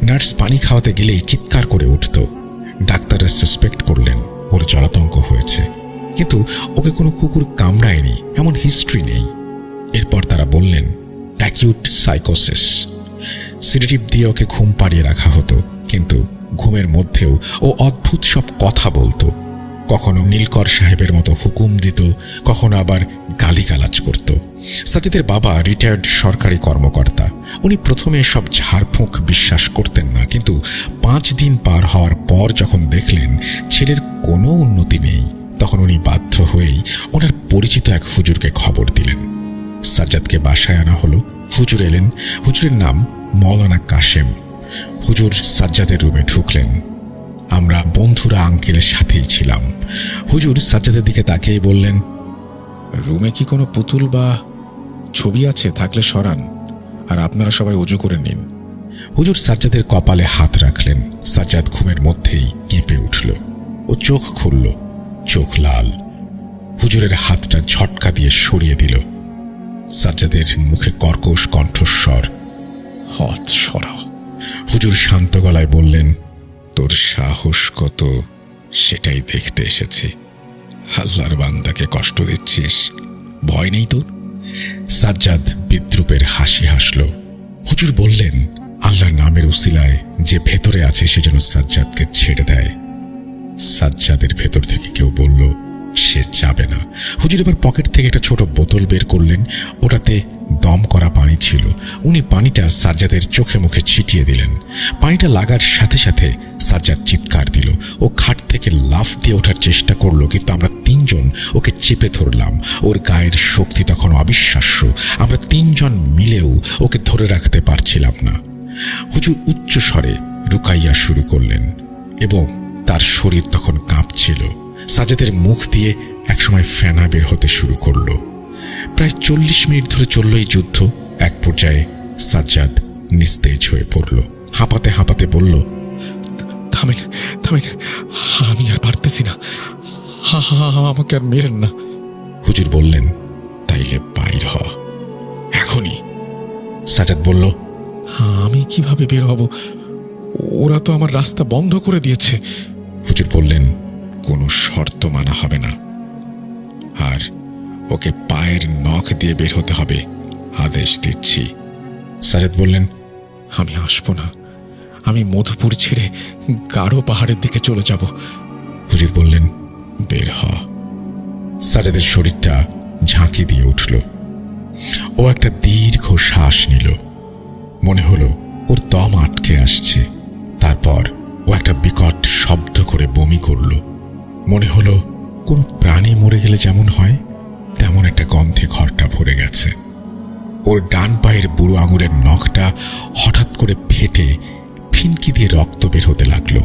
নার্স পানি খাওয়াতে গেলেই চিৎকার করে উঠত। ডাক্তাররা সাসপেক্ট করলেন ওর জলাতঙ্ক হয়েছে, কিন্তু ওকে কোনো কুকুর কামড়ায়নি, এমন হিস্ট্রি নেই। এরপর তারা বললেন অ্যাকিউট সাইকোসিস। সিডেটিভ দিয়ে ওকে ঘুম পাড়িয়ে রাখা হতো, কিন্তু ঘুমের মধ্যেও ও অদ্ভুত সব কথা বলতো। কখনো নীলকর সাহেবের মতো হুকুম দিত, কখনো আবার গালিগালাজ করত। সাজ্জাদের বাবা রিটায়ার্ড সরকারি কর্মকর্তা। উনি প্রথমে সব ঝাড়ফুঁক বিশ্বাস করতেন না, কিন্তু 5 দিন পার হওয়ার পর যখন দেখলেন ছেলের কোনো উন্নতি নেই, তখন উনি বাধ্য হয়েই ওনার পরিচিত এক হুজুরকে খবর দিলেন। সাজ্জাদকে বাসায় আনা হলো। হুজুর এলেন। হুজুরের নাম মৌলানা কাশেম। হুজুর সাজ্জাদের রুমে ঢুকলেন। আমরা বন্ধুরা আঙ্কেলের সাথেই ছিলাম। হুজুর সাজ্জাদের দিকে তাকিয়ে বললেন, রুমে কি কোনো পুতুল বা ছবি আছে? থাকলে সরান, আর আপনারা সবাই অজু করে নিন। হুজুর সাজ্জাদের কপালে হাত রাখলেন। সাজ্জাদ ঘুমের মধ্যেই কেঁপে উঠল। ও চোখ খুলল, চোখ লাল। হুজুরের হাতটা ঝটকা দিয়ে সরিয়ে দিল। সাজ্জাদের মুখে কর্কশ কণ্ঠস্বর, হাত সরাও। হুজুর শান্ত গলায় বললেন, তোর সাহস কত সেটাই দেখতে এসেছি। আল্লাহর বান্দাকে কষ্ট দিচ্ছিস, ভয় নেই তোর? সাজ্জাদ বিদ্রুপের হাসি হাসল। হুজুর বললেন, আল্লাহর নামের উসিলায় যে ভেতরে আছে সে যেন সাজ্জাদকে ছেড়ে দেয়। সাজ্জাদের ভেতর থেকে কেউ বলল সে যাবে না। হুজুর এবার পকেট থেকে একটা ছোট বোতল বের করলেন। ওটাতে দম করা পানি ছিল। উনি পানিটা সাজ্জাদের চোখে মুখে ছিটিয়ে দিলেন। পানিটা লাগার সাথে সাথে সাজ্জাদ চিৎকার দিল। ও খাট থেকে লাফ দিয়ে ওঠার চেষ্টা করলো, কিন্তু আমরা 3 জন ওকে চেপে ধরলাম। ওর গায়ের শক্তি তখন অবিশ্বাস্য। আমরা 3 জন মিলেও ওকে ধরে রাখতে পারছিলাম না। হুজুর উচ্চ স্বরে রুকাইয়া শুরু করলেন এবং তার শরীর তখন কাঁপছিল। সাজ্জাদের মুখ দিয়ে একসময় ফেনা বের হতে শুরু করলো। প্রায় 40 মিনিট ধরে চলল এই যুদ্ধ। এক পর্যায়ে সাজ্জাদ নিস্তেজ হয়ে পড়ল। হাঁপাতে হাঁপাতে বলল, থামেন থামেন, আমি আর পারতেছি না, আমাকে আর মেরেন না। হুজুর বললেন, তাইলে বাইর হ এখনই। সাজ্জাদ বলল, আমি কিভাবে বের হব? ওরা তো আমার রাস্তা বন্ধ করে দিয়েছে। হুজুর বললেন, কোনো শর্ত মানা হবে না, আর ওকে পায়ের নখ দিয়ে বের হতে হবে, আদেশ দিচ্ছি। সাজ্জাদ বললেন, আমি আসবো না, আমি মধুপুর ছেড়ে গাঢ় পাহাড়ের দিকে চলে যাব। হুজুর বললেন, বের হ। সাজ্জাদের শরীরটা ঝাঁকি দিয়ে উঠল। ও একটা দীর্ঘ শ্বাস নিল। মনে হলো ওর দম আটকে আসছে। তারপর ও একটা বিকট শব্দ করে বমি করল। মনে হলো কোন প্রাণী মরে গেলে যেমন হয় তেমন একটা গন্ধে ঘরটা ভরে গেছে। ওর ডান পায়ের বুড়ো আঙুলের নখটা হঠাৎ করে ফেটে ফিনকি দিয়ে রক্ত বের হতে লাগলো।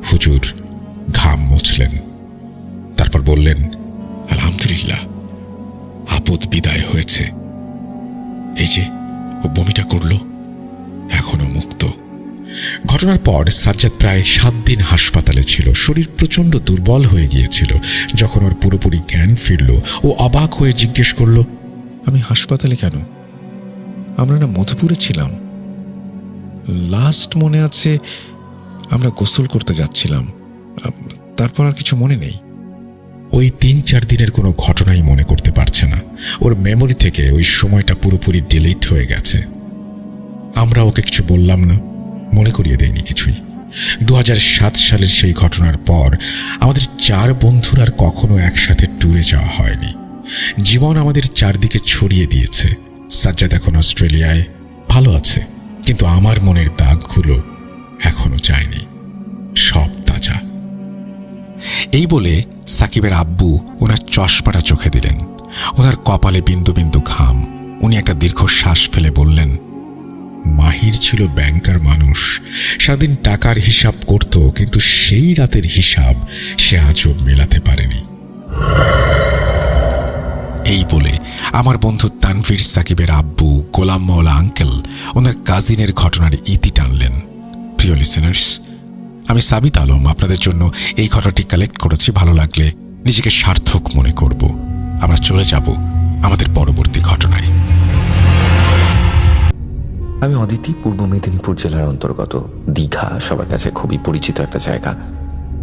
হুজুর ঘাম মুছলেন। তারপর বললেন, আলহামদুলিল্লাহ, আপদ বিদায় হয়েছে। এই যে ও বমিটা করলো, এখনো মুক্ত। ঘটনার পর সাজ্জাদ প্রায় 7 দিন হাসপাতালে ছিল। শরীর প্রচণ্ড দুর্বল হয়ে গিয়েছিল। যখন ওর পুরোপুরি জ্ঞান ফিরল, ও অবাক হয়ে জিজ্ঞেস করল, আমি হাসপাতালে কেন? আমরা না মধুপুরে ছিলাম। লাস্ট মনে আছে আমরা গোসল করতে যাচ্ছিলাম, তারপর আর কিছু মনে নেই। ওই 3-4 দিনের কোনো ঘটনাই মনে করতে পারছে না। ওর মেমোরি থেকে ওই সময়টা পুরোপুরি ডিলিট হয়ে গেছে। আমরা ওকে কিছু বললাম না, মনে করিয়ে দেয়নি কিছুই। 2007 সালের সেই ঘটনার পর আমাদের 4 বন্ধুর আর কখনো একসাথে ট্যুরে যাওয়া হয়নি। জীবন আমাদের চারদিকে ছড়িয়ে দিয়েছে। সাজ্জাদ এখন অস্ট্রেলিয়ায় ভালো আছে, কিন্তু আমার মনের দাগগুলো এখনো যায়নি, সব তাজা। এই বলে সাকিবের আব্বু ওনার চশমাটা চোখে দিলেন। ওনার কপালে বিন্দু বিন্দু ঘাম। উনি একটা দীর্ঘশ্বাস ফেলে বললেন, মাহির ছিল ব্যাংকার মানুষ, সারাদিন টাকার হিসাব করত, কিন্তু সেই রাতের হিসাব সে আজও মেলাতে পারেনি। এই বলে আমার বন্ধু তানভীর সাকিবের আব্বু গোলাম মওলা আঙ্কেল ওনার কাজিনের ঘটনার ইতি টানলেন। প্রিয় লিসেনার্স, আমি সাবিত আলম আপনাদের জন্য এই ঘটনাটি কালেক্ট করেছি। ভালো লাগলে নিজেকে সার্থক মনে করব। আমরা চলে যাব আমাদের পরবর্তী ঘটনায়। আমি অদিতি, পূর্ব মেদিনীপুর জেলার অন্তর্গত। দীঘা সবার কাছে খুবই পরিচিত একটা জায়গা।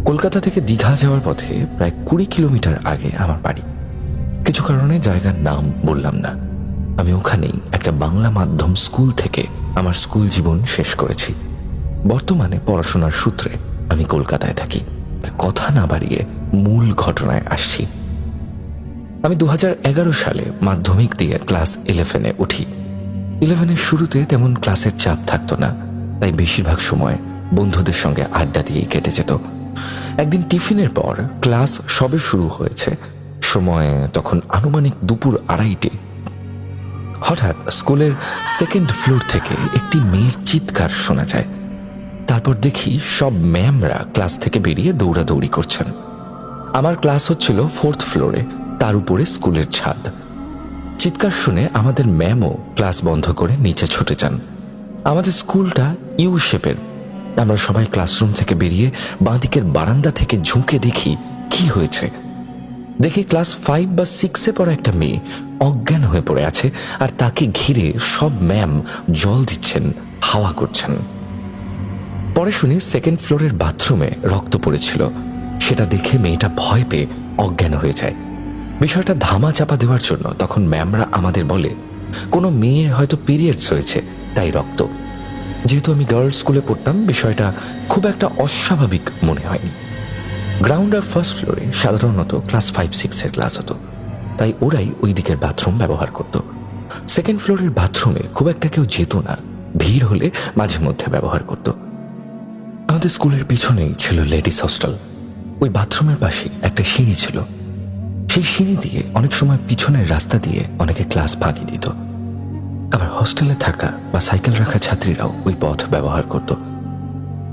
কলকাতা থেকে দীঘা যাওয়ার পথে প্রায় 20 কিলোমিটার আগে আমার বাড়ি। কিছু কারণে জায়গার নাম বললাম না। আমি ওখানেই একটা বাংলা মাধ্যম স্কুল থেকে আমার স্কুল জীবন শেষ করেছি। বর্তমানে পড়াশোনার সূত্রে আমি কলকাতায় থাকি। কথা না বাড়িয়ে মূল ঘটনায় আসছি। আমি 2011 সালে মাধ্যমিক দিয়ে ক্লাস 11-এ উঠি। 11-এর শুরুতে তেমন ক্লাসের চাপ থাকতো না, তাই বেশিরভাগ সময় বন্ধুদের সঙ্গে আড্ডা দিয়েই কেটে যেত। একদিন টিফিনের পর ক্লাস সবে শুরু হয়েছে, সময় তখন আনুমানিক দুপুর 2:30। হঠাৎ স্কুলের সেকেন্ড ফ্লোর থেকে একটি মেয়ের চিৎকার শোনা যায়। তারপর দেখি সব ম্যামরা ক্লাস থেকে বেরিয়ে দৌড়াদৌড়ি করছেন। আমার ক্লাস হচ্ছিল 4th ফ্লোরে, তার উপরে স্কুলের ছাদ। চিৎকার শুনে আমাদের ম্যামও ক্লাস বন্ধ করে নিচে ছুটে যান। আমাদের স্কুলটা ইউ শেপের। আমরা সবাই ক্লাসরুম থেকে বেরিয়ে বাঁদিকের বারান্দা থেকে ঝুঁকে দেখি কি হয়েছে। দেখি ক্লাস 5 বা 6-এ পড়া একটা মেয়ে অজ্ঞান হয়ে পড়ে আছে, আর তাকে ঘিরে সব ম্যাম জল দিচ্ছেন, হাওয়া করছেন। পরে শুনি সেকেন্ড ফ্লোরের বাথরুমে রক্ত পড়েছিল। সেটা দেখে মেয়েটা ভয় পেয়ে অজ্ঞান হয়ে যায়। বিষয়টা ধামা চাপা দেওয়ার জন্য তখন ম্যামরা আমাদের বলে কোনো মেয়ের হয়তো পিরিয়ডস হয়েছে, তাই রক্ত। যেহেতু আমি গার্লস স্কুলে পড়তাম, বিষয়টা খুব একটা অস্বাভাবিক মনে হয়নি। গ্রাউন্ড আর ফার্স্ট ফ্লোরে সাধারণত ক্লাস 5-6-এর ক্লাস হতো, তাই ওরাই ওই দিকের বাথরুম ব্যবহার করত। সেকেন্ড ফ্লোরের বাথরুমে খুব একটা কেউ যেত না, ভিড় হলে মাঝে মধ্যে ব্যবহার করত। আমাদের স্কুলের পিছনেই ছিল লেডিস হস্টেল। ওই বাথরুমের পাশে একটা সিঁড়ি ছিল। সেই সিঁড়ি দিয়ে অনেক সময় পিছনের রাস্তা দিয়ে অনেকে ক্লাস ফাঁকি দিত। আবার হস্টেলে থাকা বা সাইকেল রাখা ছাত্রীরাও ওই পথ ব্যবহার করত।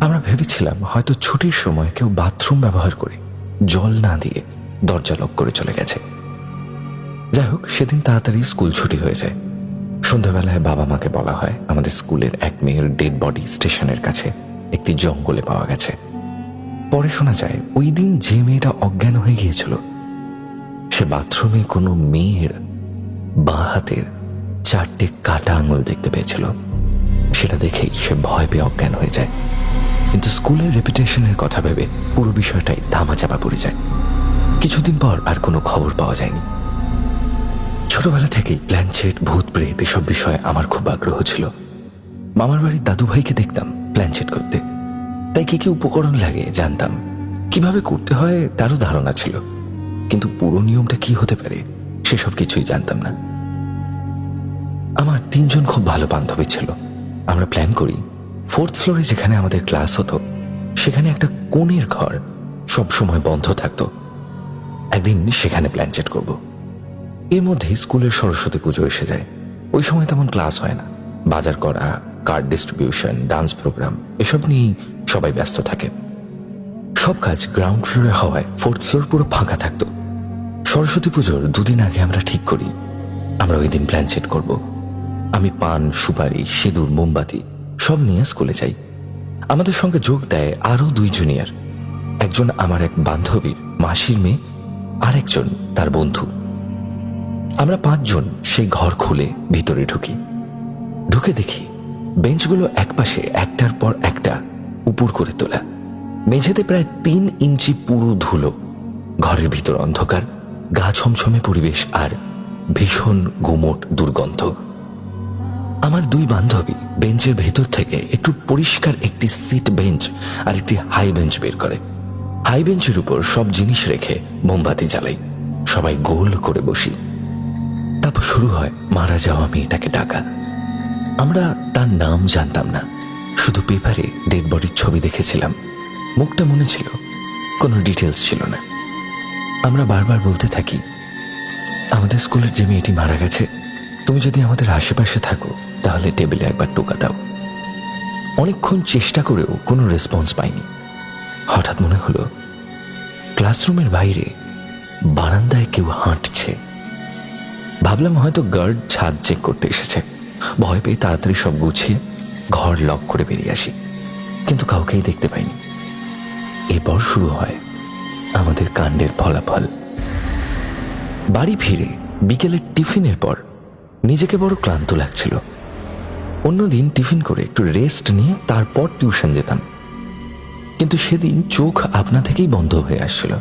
আমরা ভেবেছিলাম হয়তো ছুটির সময় কেউ বাথরুম ব্যবহার করে জল না দিয়ে দরজা লক করে চলে গেছে। যাই হোক, সেদিন তাড়াতাড়ি স্কুল ছুটি হয়ে যায়। সন্ধ্যাবেলায় বাবা মাকে বলা হয় আমাদের স্কুলের এক মেয়ের ডেড বডি স্টেশনের কাছে একটি জঙ্গলে পাওয়া গেছে। পরে শোনা যায় ওই দিন যে মেয়েটা অজ্ঞান হয়ে গিয়েছিল, সে বাথরুমে কোনো মেয়ের বাঁ হাতের 4টে কাটা আঙুল দেখতে পেয়েছিল। সেটা দেখেই সে ভয় পেয়ে অজ্ঞান হয়ে যায়। কিন্তু স্কুলের রেপুটেশনের কথা ভেবে পুরো বিষয়টাই ধামাচাপা পড়ে যায়। কিছুদিন পর আর কোনো খবর পাওয়া যায়নি। ছোটবেলা থেকেই প্ল্যানচেট, ভূত প্রেত এসব বিষয়ে আমার খুব আগ্রহ ছিল। মামার বাড়ির দাদু ভাইকে দেখতাম প্ল্যানচেট করতে, তাই কি কি উপকরণ লাগে জানতাম। কিভাবে করতে হয় তারও ধারণা ছিল, কিন্তু পুরো নিয়মটা কি হতে পারে সেসব কিছুই জানতাম না। আমার 3জন খুব ভালো বান্ধবী ছিল। আমরা প্ল্যান করি 4th ফ্লোরে যেখানে আমাদের ক্লাস হতো সেখানে একটা কোণের ঘর সব সময় বন্ধ থাকতো। একদিন সেখানে প্ল্যানচেট করব। এর মধ্যে স্কুলের সরস্বতী পুজো এসে যায়। ওই সময় তেমন ক্লাস হয় না। বাজার করা, কার্ড ডিস্ট্রিবিউশন, ডান্স প্রোগ্রাম এসব নিয়েই সবাই ব্যস্ত থাকে। সব কাজ গ্রাউন্ড ফ্লোরে হওয়ায় 4th ফ্লোর পুরো ফাঁকা থাকতো। সরস্বতী পুজোর 2 দিন আগে আমরা ঠিক করি আমরা ওই দিন প্ল্যানচেট করব। আমি পান, সুপারি, সিঁদুর, মোমবাতি সব নিয়ে স্কুলে যাই। আমাদের সঙ্গে যোগ দেয় আরও 2 জুনিয়র। একজন আমার এক বান্ধবীর মাসির মেয়ে, আর একজন তার বন্ধু। আমরা 5 জন সেই ঘর খুলে ভিতরে ঢুকি। ঢুকে দেখি বেঞ্চগুলো একপাশে একটার পর একটা উপর করে তোলা। মেঝেতে প্রায় 3 ইঞ্চি পুরো ধুলো। ঘরের ভিতর অন্ধকার, গা ছমছমে পরিবেশ আর ভীষণ গুমোট দুর্গন্ধ। আমার 2 বান্ধবী বেঞ্চের ভেতর থেকে একটু পরিষ্কার একটি সিট বেঞ্চ আর একটি হাই বেঞ্চ বের করে। হাই বেঞ্চের উপর সব জিনিস রেখে মোমবাতি জ্বালাই। সবাই গোল করে বসি। তারপর শুরু হয় মারা যাওয়া মেয়েটাকে ডাকা। আমরা তার নাম জানতাম না, শুধু পেপারে ডেড বডির ছবি দেখেছিলাম। মুখটা মনে ছিল, কোনো ডিটেলস ছিল না। আমরা বারবার বলতে থাকি, আমাদের স্কুলের যে মেয়েটি মারা গেছে, তুমি যদি আমাদের আশেপাশে থাকো তাহলে টেবিলে একবার টোকা দাও। অনেকক্ষণ চেষ্টা করেও কোনো রেসপন্স পাইনি। হঠাৎ মনে হলো ক্লাসরুমের বাইরে বারান্দায় কেউ হাঁটছে। ভাবলাম হয়তো গার্ড ছাদ চেক করতে এসেছে। ভয় পেয়ে তাড়াতাড়ি সব গুছিয়ে ঘর লক করে বেরিয়ে আসি, কিন্তু কাউকেই দেখতে পাইনি। এরপর শুরু হয় আমাদের কাণ্ডের ফলাফল। বাড়ি ফিরে বিকেলের টিফিনের পর নিজেকে বড় ক্লান্ত লাগছিল। অন্যদিন টিফিন করে একটু রেস্ট নিয়ে তারপর টিউশন যেতাম, কিন্তু সেদিন চোখ আপনা থেকেই বন্ধ হয়ে আসছিল।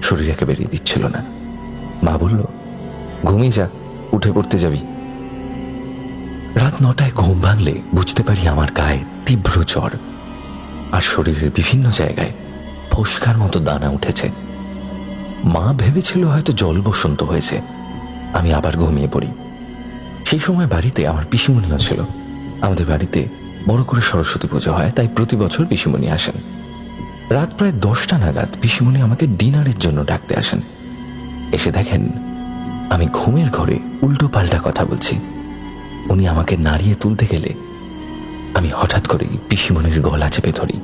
শরীর একেবারেই দিচ্ছিল না। মা বলল, ঘুমিয়ে যা, উঠে পড়তে যাবি। রাত 9টায় ঘুম ভাঙলে বুঝতে পারি আমার গায়ে তীব্র জ্বর আর শরীরের বিভিন্ন জায়গায় ফোস্কার মতো দানা উঠেছে। মা ভেবেছিল হয়তো জল বসন্ত হয়েছে। আমি আবার ঘুমিয়ে পড়ি। সেই সময় বাড়িতে আমার পিসিমণিও ছিল। আমাদের বাড়িতে বড় করে সরস্বতী পুজো হয়, তাই প্রতি বছর পিসিমণি আসেন। রাত প্রায় 10টা নাগাদ পিসিমণি আমাকে ডিনারের জন্য ডাকতে আসেন। এসে দেখেন আমি ঘুমের ঘরে উল্টো পাল্টা কথা বলছি। উনি আমাকে নাড়িয়ে তুলতে গেলে আমি হঠাৎ করেই পিসিমণির গলা চেপে ধরি।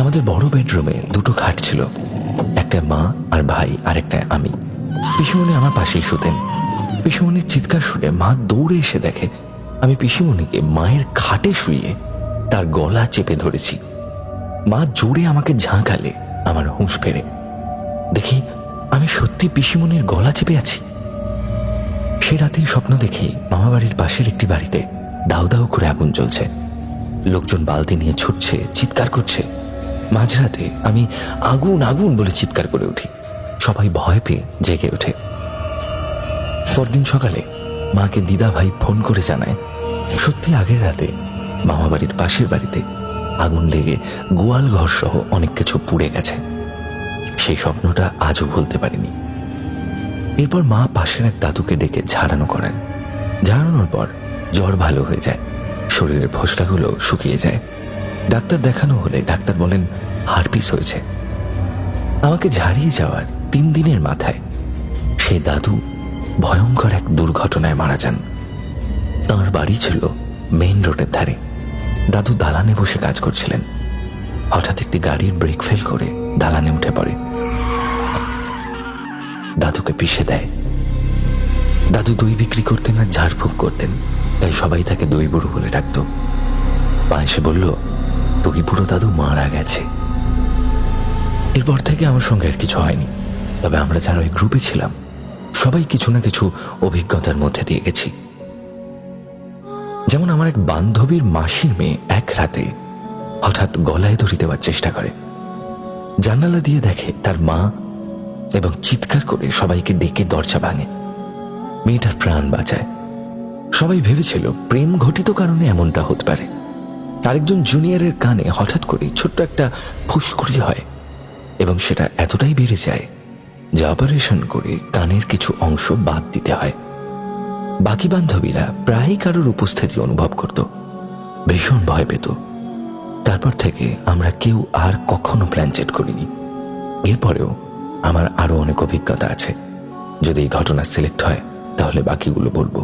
আমাদের বড় বেডরুমে 2টো খাট ছিল, একটা মা আর ভাই আর একটা আমি। পিসিমণি আমার পাশেই শুতেন। পিসিমণির চিৎকার শুনে মা দৌড়ে এসে দেখে আমি পিসিমণিকে মায়ের খাটে শুইয়ে তার গলা চেপে ধরেছি। মা জোরে আমাকে ঝাঁকালে আমার হুঁশ ফেরে। দেখি আমি সত্যি পিসিমণির গলা চেপে আছি। সে রাতেই স্বপ্ন দেখি মামাবাড়ির পাশের একটি বাড়িতে দাউ দাউ করে আগুন জ্বলছে। লোকজন বালতি নিয়ে ছুটছে, চিৎকার করছে। মাঝরাতে আমি আগুন আগুন বলে চিৎকার করে উঠি। সবাই ভয় পেয়ে জেগে ওঠে। পরদিন সকালে মাকে দিদা ভাই ফোন করে জানায় সত্যি আগের রাতে মামাবাড়ির পাশের বাড়িতে আগুন লেগে গোয়াল ঘর সহ অনেক কিছু পুড়ে গেছে। সেই স্বপ্নটা আজও ভুলতে পারিনি। এরপর মা পাশের এক দাদুকে ডেকে ঝাড়ানো করেন। ঝাড়ানোর পর জ্বর ভালো হয়ে যায়, শরীরের ফোসকাগুলো শুকিয়ে যায়। ডাক্তার দেখানো হলে ডাক্তার বলেন হারপিস হয়েছে। আমাকে ঝাড়িয়ে যাওয়ার 3 দিনের মাথায় সেই দাদু ভয়ঙ্কর এক দুর্ঘটনায় মারা যান। তাঁর বাড়ি ছিল মেইন রোডের ধারে। দাদু দালানে বসে কাজ করছিলেন। হঠাৎ একটি গাড়ির ব্রেক ফেল করে দালানে উঠে পড়ে। দাদুকে পিষে দেয়। দাদু দই বিক্রি করতেন আর ঝাড়ফুঁক করতেন, তাই সবাই তাকে দই বুড়ো বলে ডাকত। মা এসে বলল দই বুড়ো দাদু মারা গেছে। এরপর থেকে আমার সঙ্গে আর কিছু হয়নি, তবে আমরা যারা ওই গ্রুপে ছিলাম সবাই কিছু না কিছু অভিজ্ঞতার মধ্যে দিয়ে গেছি। যেমন আমার এক বান্ধবীর মাসির মেয়ে এক রাতে হঠাৎ গলায় দড়ি দেওয়ার চেষ্টা করে। জানালা দিয়ে দেখে তার মা এবং চিৎকার করে সবাইকে ডেকে দরজা ভাঙে। মেয়েটার প্রাণ বাঁচায়। সবাই ভেবেছিল প্রেম ঘটিত কারণে এমনটা হতে পারে। আরেকজন জুনিয়রের কানে হঠাৎ করে ছোট্ট একটা ফুসকুড়ি হয় এবং সেটা এতটাই বেড়ে যায় যে অপারেশন করে কানের কিছু অংশ বাদ দিতে হয়। বাকি বান্ধবীরা প্রায় কারোর উপস্থিতি অনুভব করত, ভীষণ ভয় পেত। তারপর থেকে আমরা কেউ আর কখনো প্ল্যান চেট করিনি। এরপরেও আমার আরো অনেক অভিজ্ঞতা আছে। যদি এই ঘটনা সিলেক্ট হয় তাহলে বাকিগুলো বলবো।